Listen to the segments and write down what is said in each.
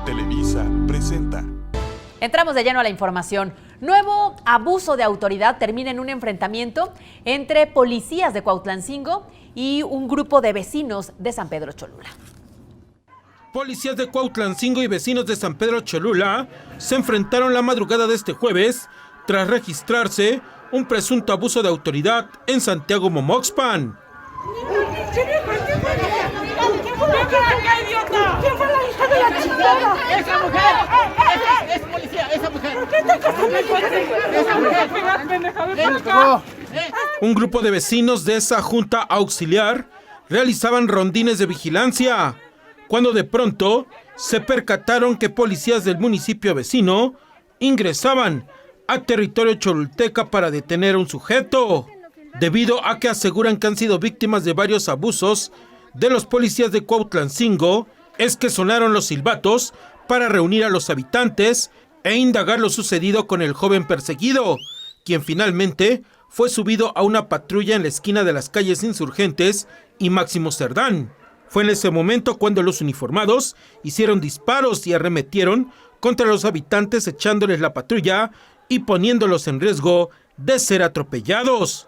Televisa presenta. Entramos de lleno a la información. Nuevo abuso de autoridad termina en un enfrentamiento entre policías de Cuautlancingo y un grupo de vecinos de San Pedro Cholula. Policías de Cuautlancingo y vecinos de San Pedro Cholula se enfrentaron la madrugada de este jueves tras registrarse un presunto abuso de autoridad en Santiago Momoxpan. ¿Quién fue la hija de la chingada? ¡Esa mujer! ¡Es policía! ¡Esa mujer! ¿Por qué te casas? ¡Esa mujer! Un grupo de vecinos de esa junta auxiliar realizaban rondines de vigilancia, cuando de pronto se percataron que policías del municipio vecino ingresaban a territorio cholulteca para detener a un sujeto, debido a que aseguran que han sido víctimas de varios abusos de los policías de Cuautlancingo. Es que sonaron los silbatos para reunir a los habitantes e indagar lo sucedido con el joven perseguido, quien finalmente fue subido a una patrulla en la esquina de las calles Insurgentes y Máximo Cerdán. Fue en ese momento cuando los uniformados hicieron disparos y arremetieron contra los habitantes, echándoles la patrulla y poniéndolos en riesgo de ser atropellados.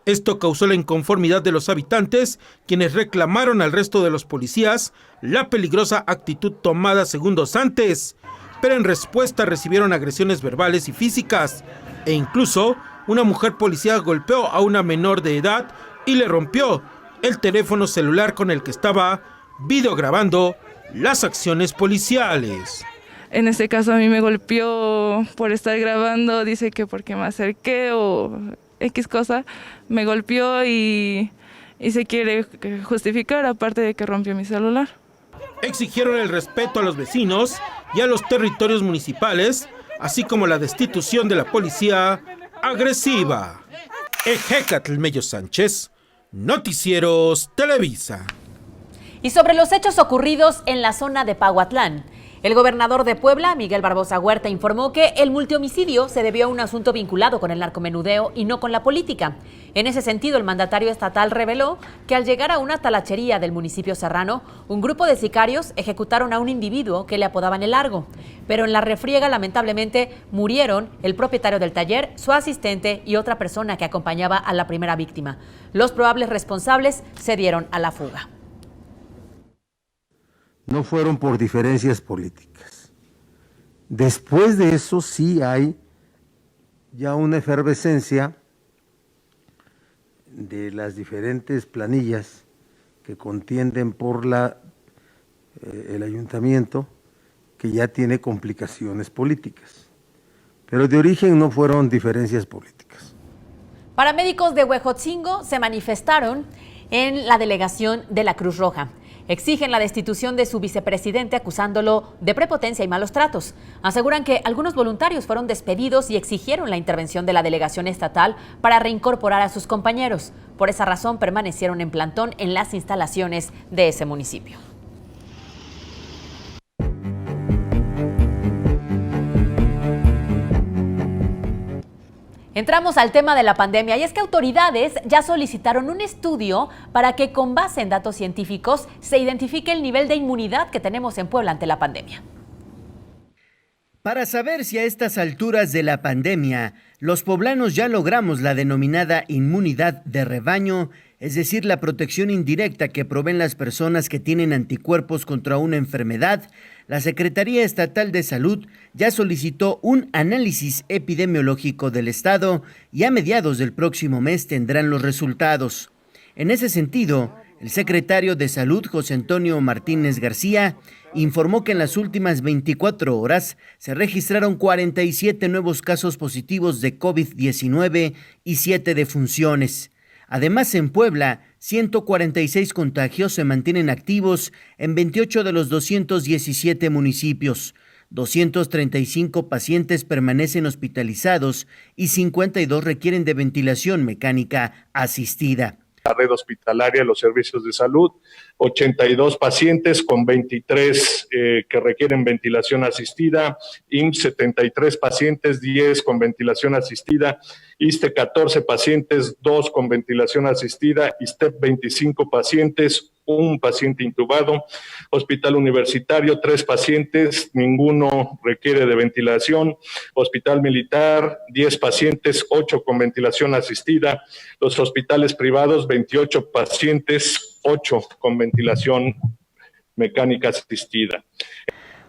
Esto causó la inconformidad de los habitantes, quienes reclamaron al resto de los policías la peligrosa actitud tomada segundos antes, pero en respuesta recibieron agresiones verbales y físicas, e incluso una mujer policía golpeó a una menor de edad y le rompió el teléfono celular con el que estaba videograbando las acciones policiales. En este caso a mí me golpeó por estar grabando, dice que porque me acerqué o X cosa, me golpeó y se quiere justificar, aparte de que rompió mi celular. Exigieron el respeto a los vecinos y a los territorios municipales, así como la destitución de la policía agresiva. Ejecatl Mello Sánchez, Noticieros Televisa. Y sobre los hechos ocurridos en la zona de Pahuatlán, el gobernador de Puebla, Miguel Barbosa Huerta, informó que el multihomicidio se debió a un asunto vinculado con el narcomenudeo y no con la política. En ese sentido, el mandatario estatal reveló que al llegar a una talachería del municipio serrano, un grupo de sicarios ejecutaron a un individuo que le apodaban El Largo. Pero en la refriega, lamentablemente, murieron el propietario del taller, su asistente y otra persona que acompañaba a la primera víctima. Los probables responsables se dieron a la fuga. No fueron por diferencias políticas. Después de eso sí hay ya una efervescencia de las diferentes planillas que contienden por el ayuntamiento, que ya tiene complicaciones políticas. Pero de origen no fueron diferencias políticas. Paramédicos de Huejotzingo se manifestaron en la delegación de la Cruz Roja. Exigen la destitución de su vicepresidente acusándolo de prepotencia y malos tratos. Aseguran que algunos voluntarios fueron despedidos y exigieron la intervención de la delegación estatal para reincorporar a sus compañeros. Por esa razón permanecieron en plantón en las instalaciones de ese municipio. Entramos al tema de la pandemia y es que autoridades ya solicitaron un estudio para que con base en datos científicos se identifique el nivel de inmunidad que tenemos en Puebla ante la pandemia. Para saber si a estas alturas de la pandemia los poblanos ya logramos la denominada inmunidad de rebaño, es decir, la protección indirecta que proveen las personas que tienen anticuerpos contra una enfermedad, la Secretaría Estatal de Salud ya solicitó un análisis epidemiológico del estado y a mediados del próximo mes tendrán los resultados. En ese sentido, el secretario de Salud, José Antonio Martínez García, informó que en las últimas 24 horas se registraron 47 nuevos casos positivos de COVID-19 y 7 defunciones. Además, en Puebla, 146 contagios se mantienen activos en 28 de los 217 municipios. 235 pacientes permanecen hospitalizados y 52 requieren de ventilación mecánica asistida. La red hospitalaria, los servicios de salud, 82 pacientes con 23 que requieren ventilación asistida, IMSS 73 pacientes, 10 con ventilación asistida, ISSSTE 14 pacientes, 2 con ventilación asistida, ISSSTEP 25 pacientes, un paciente intubado. Hospital Universitario, 3 pacientes, ninguno requiere de ventilación. Hospital Militar, 10 pacientes, 8 con ventilación asistida. Los hospitales privados, 28 pacientes, 8 con ventilación mecánica asistida.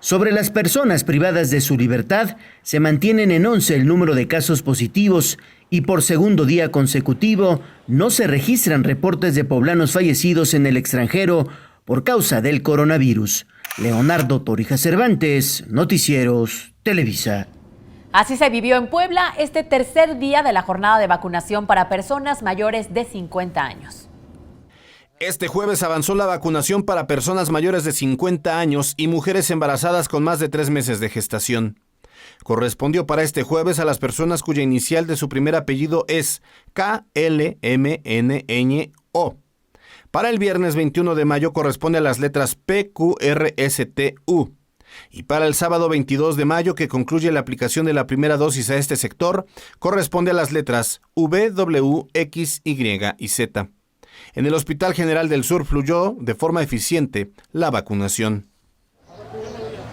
Sobre las personas privadas de su libertad, se mantienen en 11 el número de casos positivos y por segundo día consecutivo no se registran reportes de poblanos fallecidos en el extranjero por causa del coronavirus. Leonardo Torija Cervantes, Noticieros, Televisa. Así se vivió en Puebla este tercer día de la jornada de vacunación para personas mayores de 50 años. Este jueves avanzó la vacunación para personas mayores de 50 años y mujeres embarazadas con más de 3 meses de gestación. Correspondió para este jueves a las personas cuya inicial de su primer apellido es KLMNNO. Para el viernes 21 de mayo corresponde a las letras PQRSTU. Y para el sábado 22 de mayo, que concluye la aplicación de la primera dosis a este sector, corresponde a las letras V, W, X, Y y Z. En el Hospital General del Sur fluyó de forma eficiente la vacunación.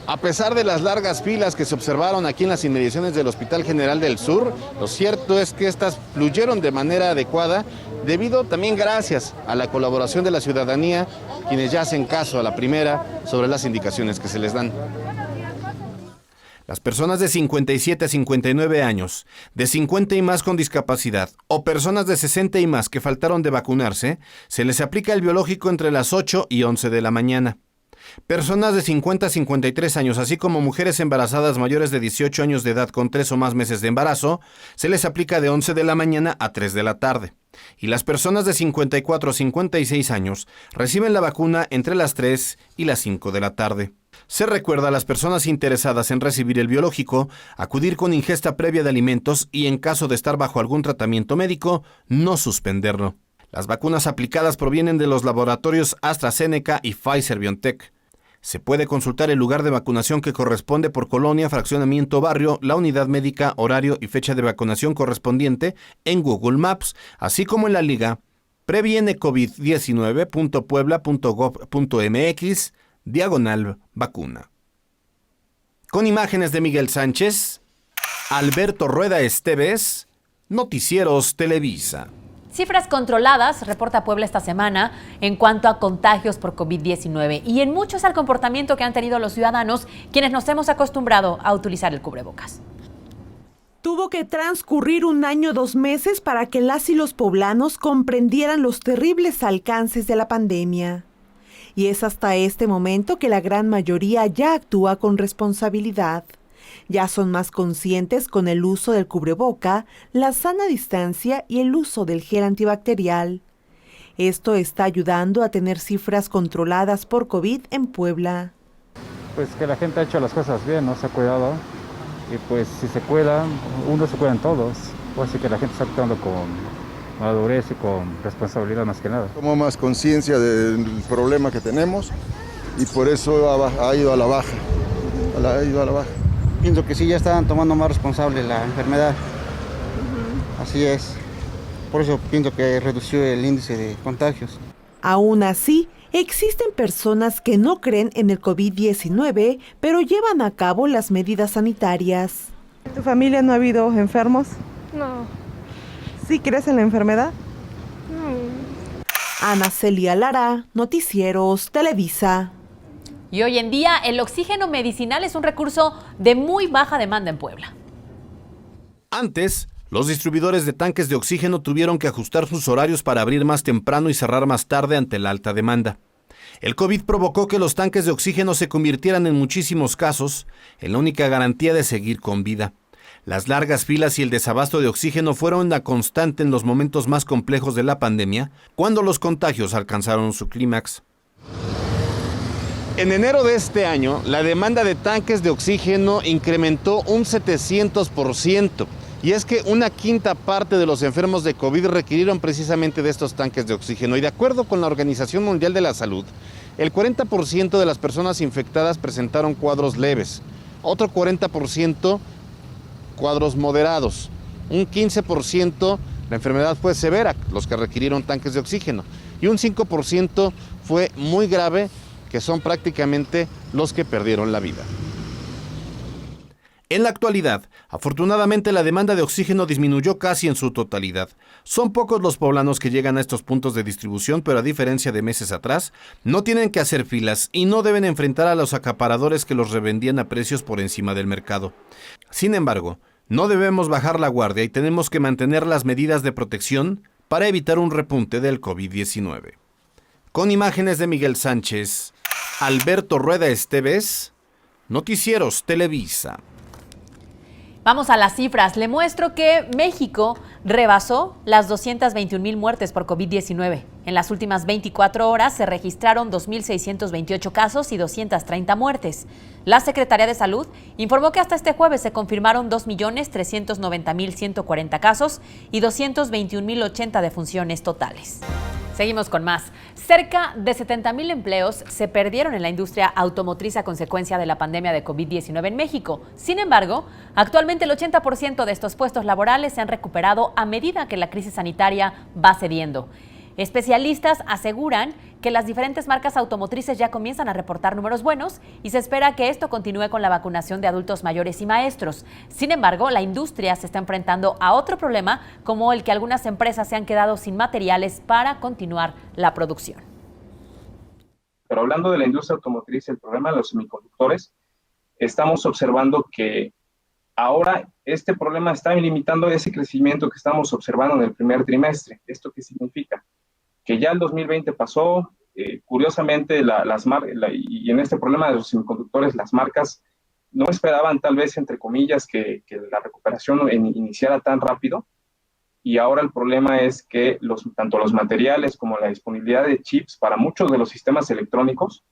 A pesar de las largas filas que se observaron aquí en las inmediaciones del Hospital General del Sur, lo cierto es que estas fluyeron de manera adecuada, debido también gracias a la colaboración de la ciudadanía, quienes ya hacen caso a la primera sobre las indicaciones que se les dan. Las personas de 57 a 59 años, de 50 y más con discapacidad o personas de 60 y más que faltaron de vacunarse, se les aplica el biológico entre las 8 y 11 de la mañana. Personas de 50 a 53 años, así como mujeres embarazadas mayores de 18 años de edad con 3 o más meses de embarazo, se les aplica de 11 de la mañana a 3 de la tarde. Y las personas de 54 a 56 años reciben la vacuna entre las 3 y las 5 de la tarde. Se recuerda a las personas interesadas en recibir el biológico acudir con ingesta previa de alimentos y, en caso de estar bajo algún tratamiento médico, no suspenderlo. Las vacunas aplicadas provienen de los laboratorios AstraZeneca y Pfizer-BioNTech. Se puede consultar el lugar de vacunación que corresponde por colonia, fraccionamiento, barrio, la unidad médica, horario y fecha de vacunación correspondiente en Google Maps, así como en la liga previenecovid19.puebla.gov.mx/vacuna. Con imágenes de Miguel Sánchez, Alberto Rueda Esteves, Noticieros Televisa. Cifras controladas, reporta Puebla esta semana, en cuanto a contagios por COVID-19 y en muchos al comportamiento que han tenido los ciudadanos, quienes nos hemos acostumbrado a utilizar el cubrebocas. Tuvo que transcurrir 1 año 2 meses para que las y los poblanos comprendieran los terribles alcances de la pandemia. Y es hasta este momento que la gran mayoría ya actúa con responsabilidad. Ya son más conscientes con el uso del cubreboca, la sana distancia y el uso del gel antibacterial. Esto está ayudando a tener cifras controladas por COVID en Puebla. Pues que la gente ha hecho las cosas bien, ¿no? Se ha cuidado. Y pues si se cuidan, uno se cuidan todos. Así que la gente está actuando con madurez y con responsabilidad más que nada. Tomo más conciencia del problema que tenemos y por eso ha ido a la baja. Pienso que sí, ya están tomando más responsable la enfermedad. Así es. Por eso pienso que redució el índice de contagios. Aún así, existen personas que no creen en el COVID-19, pero llevan a cabo las medidas sanitarias. ¿En tu familia no ha habido enfermos? No. ¿Sí crees en la enfermedad? No. Ana Celia Lara, Noticieros Televisa. Y hoy en día el oxígeno medicinal es un recurso de muy baja demanda en Puebla. Antes, los distribuidores de tanques de oxígeno tuvieron que ajustar sus horarios para abrir más temprano y cerrar más tarde ante la alta demanda. El COVID provocó que los tanques de oxígeno se convirtieran en muchísimos casos en la única garantía de seguir con vida. Las largas filas y el desabasto de oxígeno fueron una constante en los momentos más complejos de la pandemia, cuando los contagios alcanzaron su clímax. En enero de este año, la demanda de tanques de oxígeno incrementó un 700%. Y es que 1/5 parte de los enfermos de COVID requirieron precisamente de estos tanques de oxígeno. Y de acuerdo con la Organización Mundial de la Salud, el 40% de las personas infectadas presentaron cuadros leves. Otro 40% cuadros moderados. Un 15% la enfermedad fue severa, los que requirieron tanques de oxígeno. y un 5% fue muy grave, que son prácticamente los que perdieron la vida. En la actualidad, afortunadamente la demanda de oxígeno disminuyó casi en su totalidad. Son pocos los poblanos que llegan a estos puntos de distribución, pero a diferencia de meses atrás, no tienen que hacer filas y no deben enfrentar a los acaparadores que los revendían a precios por encima del mercado. Sin embargo, no debemos bajar la guardia y tenemos que mantener las medidas de protección para evitar un repunte del COVID-19. Con imágenes de Miguel Sánchez, Alberto Rueda Esteves, Noticieros Televisa. Vamos a las cifras. Le muestro que México rebasó las 221,000 muertes por COVID-19. En las últimas 24 horas se registraron 2,628 casos y 230 muertes. La Secretaría de Salud informó que hasta este jueves se confirmaron 2,390,140 casos y 221,080 defunciones totales. Seguimos con más. Cerca de 70,000 empleos se perdieron en la industria automotriz a consecuencia de la pandemia de COVID-19 en México. Sin embargo, actualmente el 80% de estos puestos laborales se han recuperado a medida que la crisis sanitaria va cediendo. Especialistas aseguran que las diferentes marcas automotrices ya comienzan a reportar números buenos y se espera que esto continúe con la vacunación de adultos mayores y maestros. Sin embargo, la industria se está enfrentando a otro problema, como el que algunas empresas se han quedado sin materiales para continuar la producción. Pero hablando de la industria automotriz, el problema de los semiconductores, estamos observando que ahora este problema está limitando ese crecimiento que estamos observando en el primer trimestre. ¿Esto qué significa? Que ya el 2020 pasó, curiosamente, y en este problema de los semiconductores, las marcas no esperaban tal vez, entre comillas, que la recuperación iniciara tan rápido, y ahora el problema es que tanto los materiales como la disponibilidad de chips para muchos de los sistemas electrónicos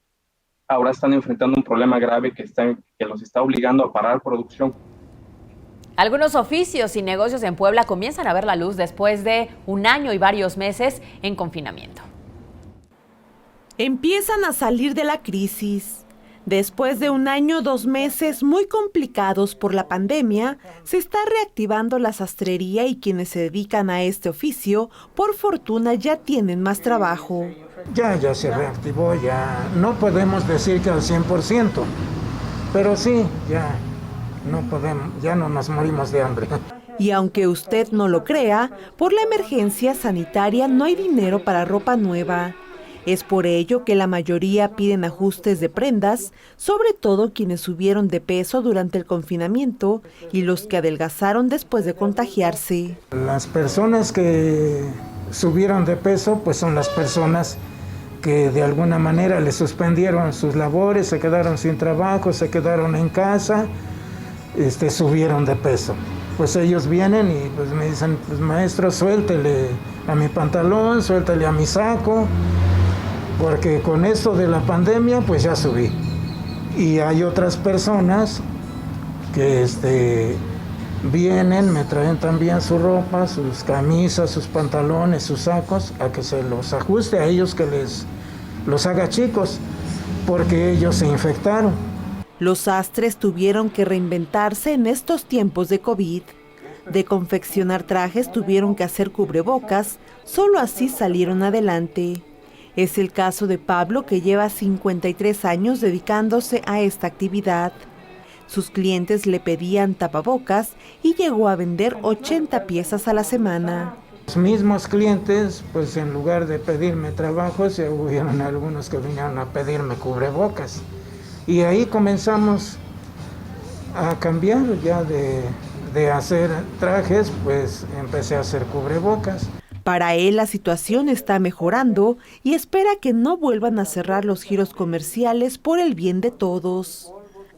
ahora están enfrentando un problema grave que los está obligando a parar producción. Algunos oficios y negocios en Puebla comienzan a ver la luz después de un año y varios meses en confinamiento. Empiezan a salir de la crisis. Después de un año, 2 meses muy complicados por la pandemia, se está reactivando la sastrería y quienes se dedican a este oficio, por fortuna, ya tienen más trabajo. Ya se reactivó, ya no podemos decir que al 100%, pero sí, ya no nos morimos de hambre. Y aunque usted no lo crea, por la emergencia sanitaria no hay dinero para ropa nueva. Es por ello que la mayoría piden ajustes de prendas, sobre todo quienes subieron de peso durante el confinamiento y los que adelgazaron después de contagiarse. Las personas que subieron de peso, pues son las personas que de alguna manera les suspendieron sus labores, se quedaron sin trabajo, se quedaron en casa, subieron de peso. Pues ellos vienen y pues me dicen, pues maestro, suéltele a mi pantalón, suéltele a mi saco, porque con esto de la pandemia pues ya subí. Y hay otras personas que vienen, me traen también su ropa, sus camisas, sus pantalones, sus sacos, a que se los ajuste a ellos, que los haga chicos, porque ellos se infectaron. Los sastres tuvieron que reinventarse en estos tiempos de COVID. De confeccionar trajes tuvieron que hacer cubrebocas, solo así salieron adelante. Es el caso de Pablo, que lleva 53 años dedicándose a esta actividad. Sus clientes le pedían tapabocas y llegó a vender 80 piezas a la semana. Los mismos clientes, pues en lugar de pedirme trabajos, hubieron algunos que vinieron a pedirme cubrebocas. Y ahí comenzamos a cambiar, ya de hacer trajes, pues empecé a hacer cubrebocas. Para él la situación está mejorando y espera que no vuelvan a cerrar los giros comerciales por el bien de todos.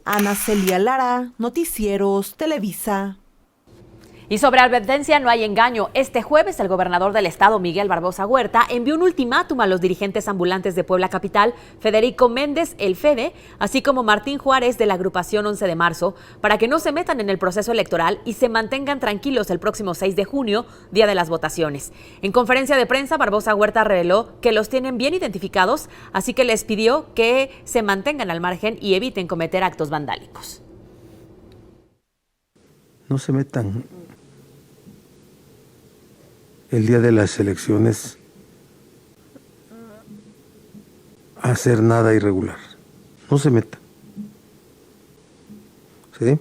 Ana Celia Lara, Noticieros Televisa. Y sobre advertencia no hay engaño. Este jueves el gobernador del estado, Miguel Barbosa Huerta, envió un ultimátum a los dirigentes ambulantes de Puebla Capital, Federico Méndez, el Fede, así como Martín Juárez de la agrupación 11 de marzo, para que no se metan en el proceso electoral y se mantengan tranquilos el próximo 6 de junio, día de las votaciones. En conferencia de prensa, Barbosa Huerta reveló que los tienen bien identificados, así que les pidió que se mantengan al margen y eviten cometer actos vandálicos. No se metan. El día de las elecciones a hacer nada irregular. No se meta. ¿Sí?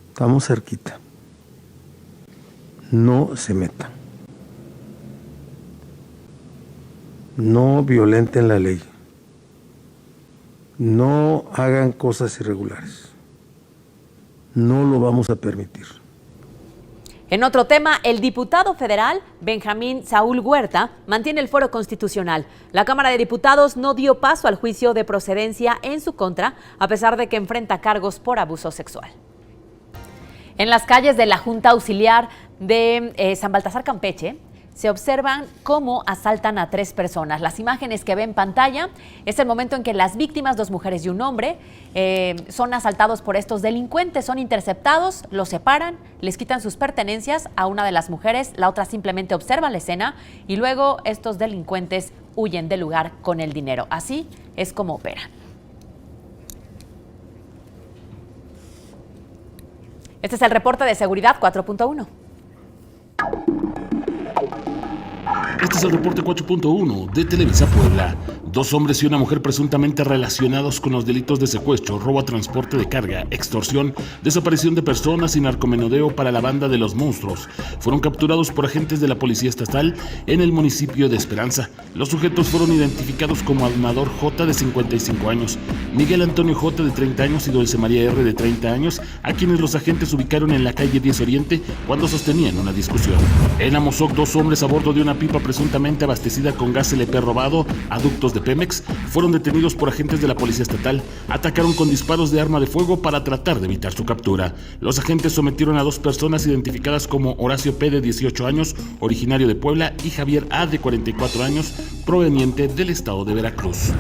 Estamos cerquita. No se metan. No violenten la ley. No hagan cosas irregulares. No lo vamos a permitir. En otro tema, el diputado federal Benjamín Saúl Huerta mantiene el fuero constitucional. La Cámara de Diputados no dio paso al juicio de procedencia en su contra, a pesar de que enfrenta cargos por abuso sexual. En las calles de la Junta Auxiliar de San Baltasar, Campeche, se observan cómo asaltan a 3 personas. Las imágenes que ve en pantalla es el momento en que las víctimas, 2 mujeres y un hombre, son asaltados por estos delincuentes, son interceptados, los separan, les quitan sus pertenencias a una de las mujeres, la otra simplemente observa la escena y luego estos delincuentes huyen del lugar con el dinero. Así es como operan. Este es el reporte de Seguridad 4.1. Este es el reporte 4.1 de Televisa Puebla. 2 hombres y una mujer presuntamente relacionados con los delitos de secuestro, robo a transporte de carga, extorsión, desaparición de personas y narcomenudeo para la banda de los monstruos fueron capturados por agentes de la Policía Estatal en el municipio de Esperanza. Los sujetos fueron identificados como Amador J, de 55 años, Miguel Antonio J, de 30 años y Dulce María R, de 30 años, a quienes los agentes ubicaron en la calle 10 Oriente cuando sostenían una discusión. En Amozoc, 2 hombres a bordo de una pipa presuntamente abastecida con gas LP robado a ductos de Pemex fueron detenidos por agentes de la Policía Estatal. Atacaron con disparos de arma de fuego para tratar de evitar su captura. Los agentes sometieron a 2 personas identificadas como Horacio P, de 18 años, originario de Puebla, y Javier A, de 44 años, proveniente del estado de Veracruz.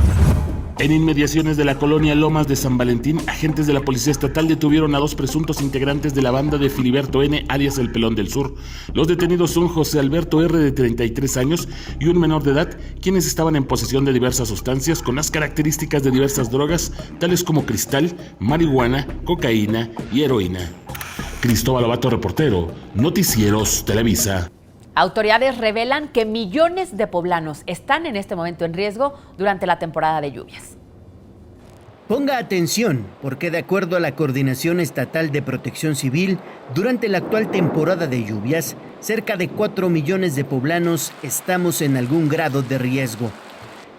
En inmediaciones de la colonia Lomas de San Valentín, agentes de la Policía Estatal detuvieron a 2 presuntos integrantes de la banda de Filiberto N, alias El Pelón del Sur. Los detenidos son José Alberto R, de 33 años, y un menor de edad, quienes estaban en posesión de diversas sustancias con las características de diversas drogas, tales como cristal, marihuana, cocaína y heroína. Cristóbal Lobato, reportero, Noticieros Televisa. Autoridades revelan que millones de poblanos están en este momento en riesgo durante la temporada de lluvias. Ponga atención, porque de acuerdo a la Coordinación Estatal de Protección Civil, durante la actual temporada de lluvias, cerca de 4 millones de poblanos estamos en algún grado de riesgo.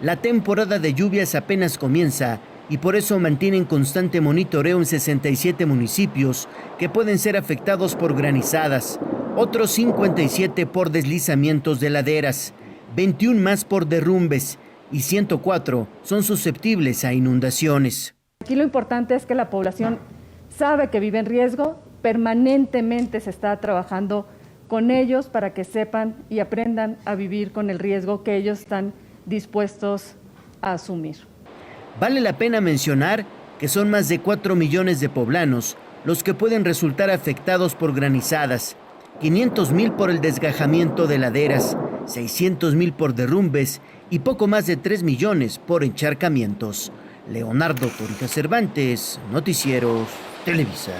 La temporada de lluvias apenas comienza y por eso mantienen constante monitoreo en 67 municipios que pueden ser afectados por granizadas, otros 57 por deslizamientos de laderas, 21 más por derrumbes y 104 son susceptibles a inundaciones. Aquí lo importante es que la población sabe que vive en riesgo, permanentemente se está trabajando con ellos para que sepan y aprendan a vivir con el riesgo que ellos están dispuestos a asumir. Vale la pena mencionar que son más de 4 millones de poblanos los que pueden resultar afectados por granizadas, 500,000 por el desgajamiento de laderas, 600,000 por derrumbes y poco más de 3 millones por encharcamientos. Leonardo Torija Cervantes, Noticieros Televisa.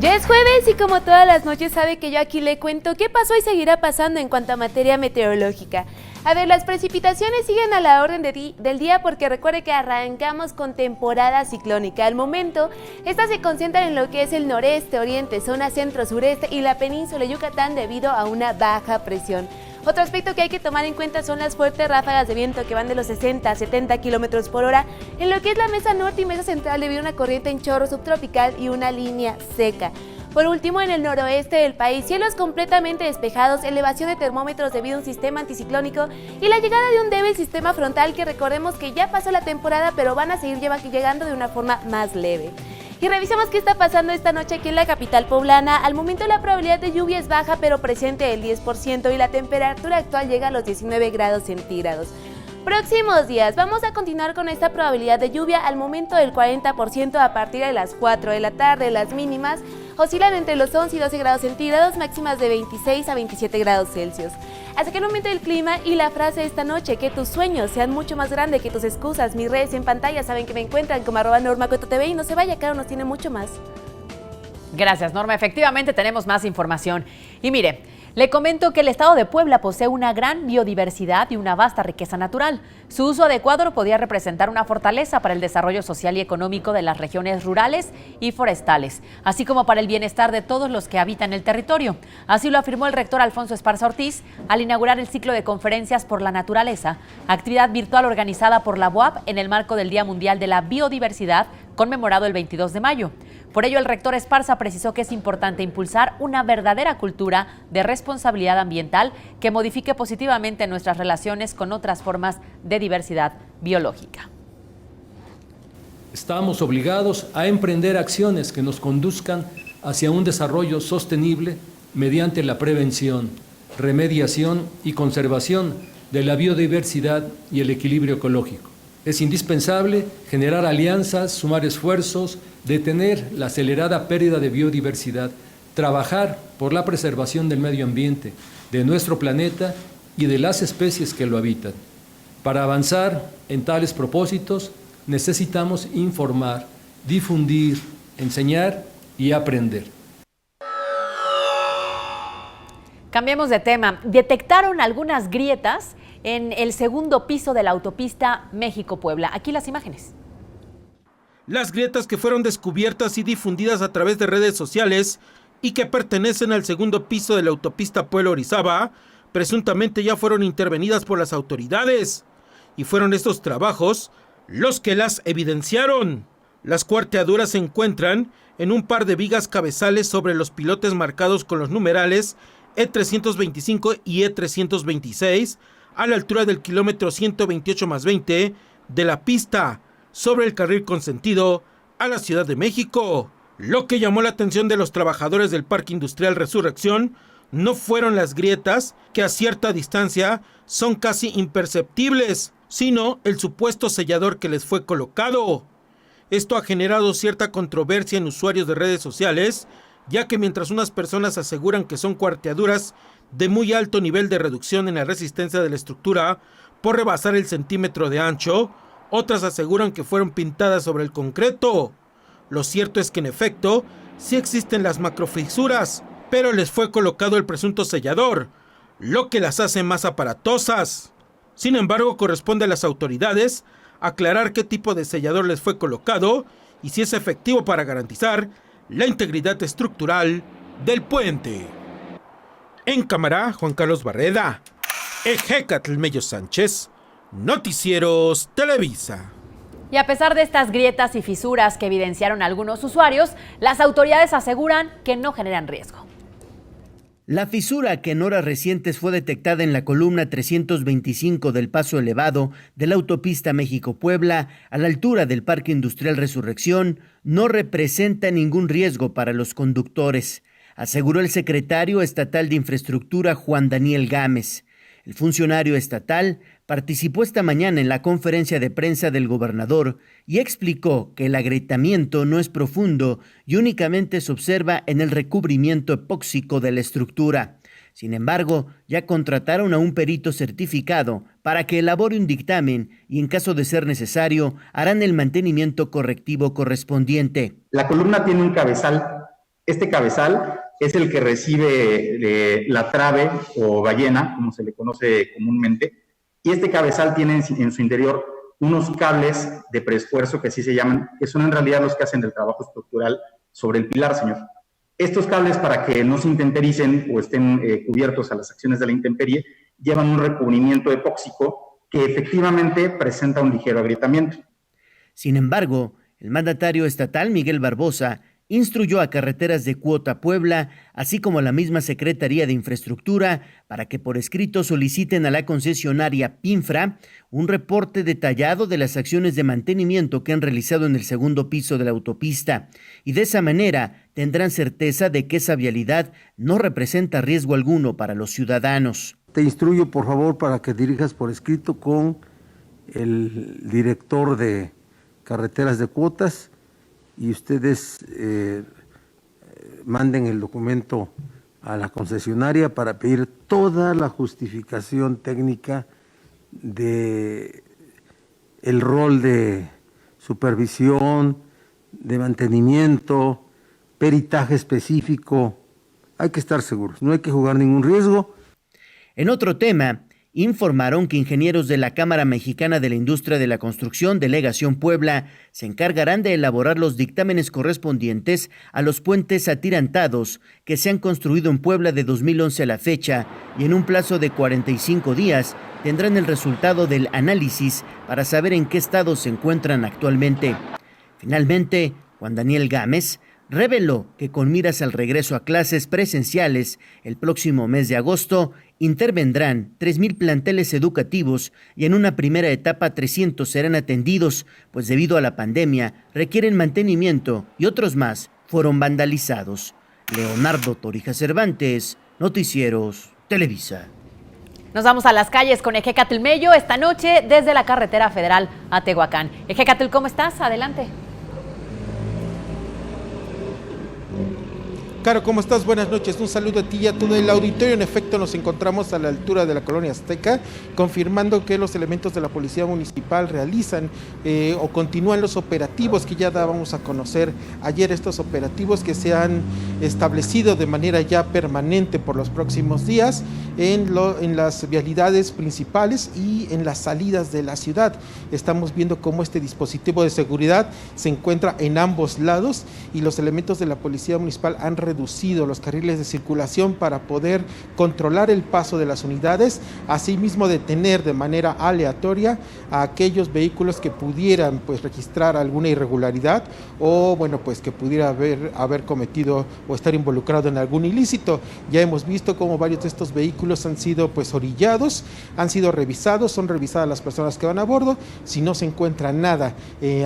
Ya es jueves y como todas las noches sabe que yo aquí le cuento qué pasó y seguirá pasando en cuanto a materia meteorológica. A ver, las precipitaciones siguen a la orden del día porque recuerde que arrancamos con temporada ciclónica. Al momento, estas se concentran en lo que es el noreste, oriente, zona centro-sureste y la península de Yucatán debido a una baja presión. Otro aspecto que hay que tomar en cuenta son las fuertes ráfagas de viento que van de los 60 a 70 kilómetros por hora en lo que es la mesa norte y mesa central debido a una corriente en chorro subtropical y una línea seca. Por último, en el noroeste del país, cielos completamente despejados, elevación de termómetros debido a un sistema anticiclónico y la llegada de un débil sistema frontal que recordemos que ya pasó la temporada, pero van a seguir llegando de una forma más leve. Y revisamos qué está pasando esta noche aquí en la capital poblana. Al momento la probabilidad de lluvia es baja, pero presente del 10% y la temperatura actual llega a los 19 grados centígrados. Próximos días, vamos a continuar con esta probabilidad de lluvia al momento del 40% a partir de las 4 de la tarde. Las mínimas oscilan entre los 11 y 12 grados centígrados, máximas de 26 a 27 grados Celsius. Hasta que el momento del clima y la frase de esta noche, que tus sueños sean mucho más grandes que tus excusas. Mis redes en pantalla saben que me encuentran como @NormaCuetoTV y no se vaya, claro, nos tiene mucho más. Gracias, Norma. Efectivamente tenemos más información. Y mire, le comento que el estado de Puebla posee una gran biodiversidad y una vasta riqueza natural. Su uso adecuado podría representar una fortaleza para el desarrollo social y económico de las regiones rurales y forestales, así como para el bienestar de todos los que habitan el territorio. Así lo afirmó el rector Alfonso Esparza Ortiz al inaugurar el ciclo de conferencias por la naturaleza, actividad virtual organizada por la UAP en el marco del Día Mundial de la Biodiversidad, conmemorado el 22 de mayo. Por ello, el rector Esparza precisó que es importante impulsar una verdadera cultura de responsabilidad ambiental que modifique positivamente nuestras relaciones con otras formas de diversidad biológica. Estamos obligados a emprender acciones que nos conduzcan hacia un desarrollo sostenible mediante la prevención, remediación y conservación de la biodiversidad y el equilibrio ecológico. Es indispensable generar alianzas, sumar esfuerzos, detener la acelerada pérdida de biodiversidad, trabajar por la preservación del medio ambiente, de nuestro planeta y de las especies que lo habitan. Para avanzar en tales propósitos, necesitamos informar, difundir, enseñar y aprender. Cambiemos de tema. Detectaron algunas grietas en el segundo piso de la autopista México-Puebla. Aquí las imágenes. Las grietas que fueron descubiertas y difundidas a través de redes sociales y que pertenecen al segundo piso de la autopista Puebla-Orizaba, presuntamente ya fueron intervenidas por las autoridades. Y fueron estos trabajos los que las evidenciaron. Las cuarteaduras se encuentran en un par de vigas cabezales sobre los pilotes marcados con los numerales E325 y E326, a la altura del kilómetro 128+20 de la pista, sobre el carril con sentido a la Ciudad de México. Lo que llamó la atención de los trabajadores del Parque Industrial Resurrección no fueron las grietas, que a cierta distancia son casi imperceptibles, sino el supuesto sellador que les fue colocado. Esto ha generado cierta controversia en usuarios de redes sociales, ya que mientras unas personas aseguran que son cuarteaduras de muy alto nivel de reducción en la resistencia de la estructura por rebasar el centímetro de ancho, otras aseguran que fueron pintadas sobre el concreto. Lo cierto es que en efecto sí existen las macrofisuras, pero les fue colocado el presunto sellador, lo que las hace más aparatosas. Sin embargo, corresponde a las autoridades aclarar qué tipo de sellador les fue colocado y si es efectivo para garantizar la integridad estructural del puente. En cámara, Juan Carlos Barreda. Ejecatl Mello Sánchez, Noticieros Televisa. Y a pesar de estas grietas y fisuras que evidenciaron algunos usuarios, las autoridades aseguran que no generan riesgo. La fisura que en horas recientes fue detectada en la columna 325 del paso elevado de la autopista México-Puebla a la altura del Parque Industrial Resurrección no representa ningún riesgo para los conductores, aseguró el secretario estatal de Infraestructura Juan Daniel Gámez. El funcionario estatal participó esta mañana en la conferencia de prensa del gobernador y explicó que el agrietamiento no es profundo y únicamente se observa en el recubrimiento epóxico de la estructura. Sin embargo, ya contrataron a un perito certificado para que elabore un dictamen y, en caso de ser necesario, harán el mantenimiento correctivo correspondiente. La columna tiene un cabezal. Este cabezal es el que recibe la trave o ballena, como se le conoce comúnmente, y este cabezal tiene en su interior unos cables de preesfuerzo, que así se llaman, que son en realidad los que hacen el trabajo estructural sobre el pilar, señor. Estos cables, para que no se intempericen o estén cubiertos a las acciones de la intemperie, llevan un recubrimiento epóxico que efectivamente presenta un ligero agrietamiento. Sin embargo, el mandatario estatal, Miguel Barbosa, instruyó a Carreteras de Cuota Puebla, así como a la misma Secretaría de Infraestructura, para que por escrito soliciten a la concesionaria PINFRA un reporte detallado de las acciones de mantenimiento que han realizado en el segundo piso de la autopista, y de esa manera tendrán certeza de que esa vialidad no representa riesgo alguno para los ciudadanos. Te instruyo, por favor, para que dirijas por escrito con el director de Carreteras de Cuotas y ustedes manden el documento a la concesionaria para pedir toda la justificación técnica de el rol de supervisión, de mantenimiento, peritaje específico hay que estar seguros, no hay que jugar ningún riesgo. En otro tema, informaron que ingenieros de la Cámara Mexicana de la Industria de la Construcción, Delegación Puebla, se encargarán de elaborar los dictámenes correspondientes a los puentes atirantados que se han construido en Puebla de 2011 a la fecha, y en un plazo de 45 días tendrán el resultado del análisis para saber en qué estado se encuentran actualmente. Finalmente, Juan Daniel Gámez reveló que con miras al regreso a clases presenciales el próximo mes de agosto, intervendrán 3,000 planteles educativos y en una primera etapa 300 serán atendidos, pues debido a la pandemia requieren mantenimiento y otros más fueron vandalizados. Leonardo Torija Cervantes, Noticieros Televisa. Nos vamos a las calles con Ejecatl Mello esta noche desde la carretera federal a Tehuacán. Ejecatl, ¿cómo estás? Adelante. Caro, ¿cómo estás? Buenas noches. Un saludo a ti y a todo el auditorio. En efecto, nos encontramos a la altura de la Colonia Azteca, confirmando que los elementos de la Policía Municipal realizan o continúan los operativos que ya dábamos a conocer ayer, estos operativos que se han establecido de manera ya permanente por los próximos días en las vialidades principales y en las salidas de la ciudad. Estamos viendo cómo este dispositivo de seguridad se encuentra en ambos lados y los elementos de la Policía Municipal han reducido los carriles de circulación para poder controlar el paso de las unidades, asimismo detener de manera aleatoria a aquellos vehículos que pudieran pues registrar alguna irregularidad o bueno pues que pudiera haber cometido o estar involucrado en algún ilícito. Ya hemos visto cómo varios de estos vehículos han sido pues orillados, han sido revisados, son revisadas las personas que van a bordo. Si no se encuentra nada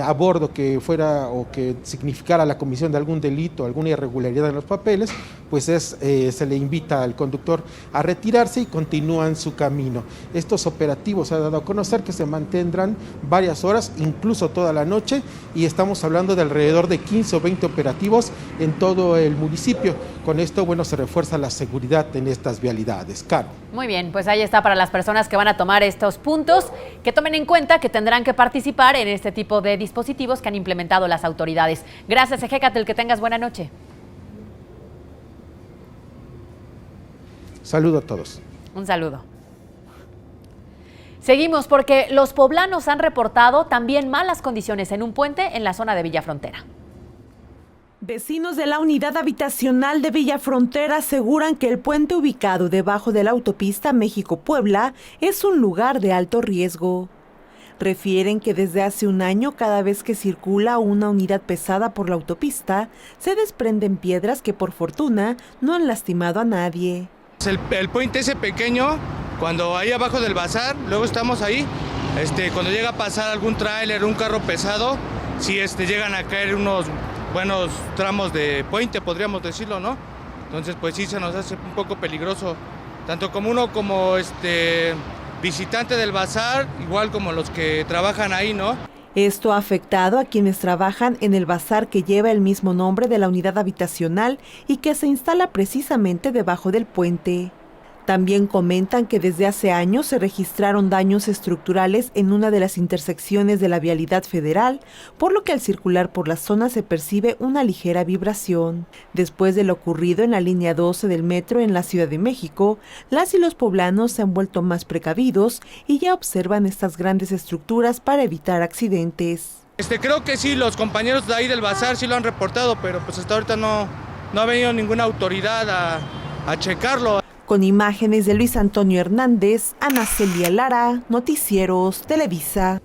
a bordo que fuera o que significara la comisión de algún delito, alguna irregularidad en los papeles, pues se le invita al conductor a retirarse y continúan su camino. Estos operativos se ha dado a conocer que se mantendrán varias horas, incluso toda la noche, y estamos hablando de alrededor de 15 o 20 operativos en todo el municipio. Con esto, bueno, se refuerza la seguridad en estas vialidades. Caro. Muy bien, pues ahí está para las personas que van a tomar estos puntos, que tomen en cuenta que tendrán que participar en este tipo de dispositivos que han implementado las autoridades. Gracias, Ejecatl, que tengas buena noche. Saludo a todos. Un saludo. Seguimos porque los poblanos han reportado también malas condiciones en un puente en la zona de Villa Frontera. Vecinos de la unidad habitacional de Villa Frontera aseguran que el puente ubicado debajo de la autopista México-Puebla es un lugar de alto riesgo. Refieren que desde hace un año, cada vez que circula una unidad pesada por la autopista, se desprenden piedras que por fortuna no han lastimado a nadie. El puente ese pequeño, cuando ahí abajo del bazar, luego estamos ahí, cuando llega a pasar algún tráiler, un carro pesado, sí llegan a caer unos buenos tramos de puente, podríamos decirlo, ¿no? Entonces pues sí se nos hace un poco peligroso, tanto como uno como visitante del bazar, igual como los que trabajan ahí, ¿no? Esto ha afectado a quienes trabajan en el bazar que lleva el mismo nombre de la unidad habitacional y que se instala precisamente debajo del puente. También comentan que desde hace años se registraron daños estructurales en una de las intersecciones de la vialidad federal, por lo que al circular por la zona se percibe una ligera vibración. Después de lo ocurrido en la línea 12 del metro en la Ciudad de México, las y los poblanos se han vuelto más precavidos y ya observan estas grandes estructuras para evitar accidentes. Creo que sí, los compañeros de ahí del bazar sí lo han reportado, pero pues hasta ahorita no ha venido ninguna autoridad a checarlo. Con imágenes de Luis Antonio Hernández, Ana Celia Lara, Noticieros Televisa.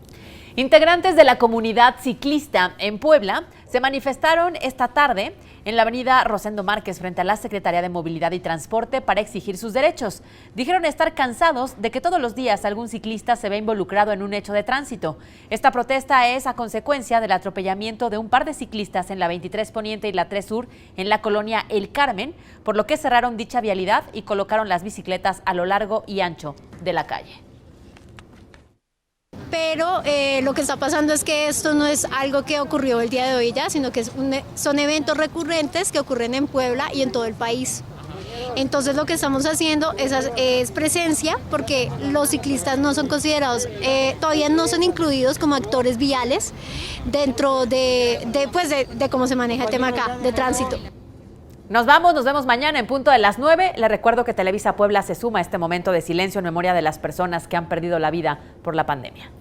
Integrantes de la comunidad ciclista en Puebla se manifestaron esta tarde en la avenida Rosendo Márquez frente a la Secretaría de Movilidad y Transporte para exigir sus derechos. Dijeron estar cansados de que todos los días algún ciclista se ve involucrado en un hecho de tránsito. Esta protesta es a consecuencia del atropellamiento de un par de ciclistas en la 23 Poniente y la 3 Sur en la colonia El Carmen, por lo que cerraron dicha vialidad y colocaron las bicicletas a lo largo y ancho de la calle. Pero lo que está pasando es que esto no es algo que ocurrió el día de hoy ya, sino que son eventos recurrentes que ocurren en Puebla y en todo el país. Entonces lo que estamos haciendo es presencia, porque los ciclistas no son considerados, todavía no son incluidos como actores viales dentro de cómo se maneja el tema acá de tránsito. Nos vemos mañana en punto de las 9. Les recuerdo que Televisa Puebla se suma a este momento de silencio en memoria de las personas que han perdido la vida por la pandemia.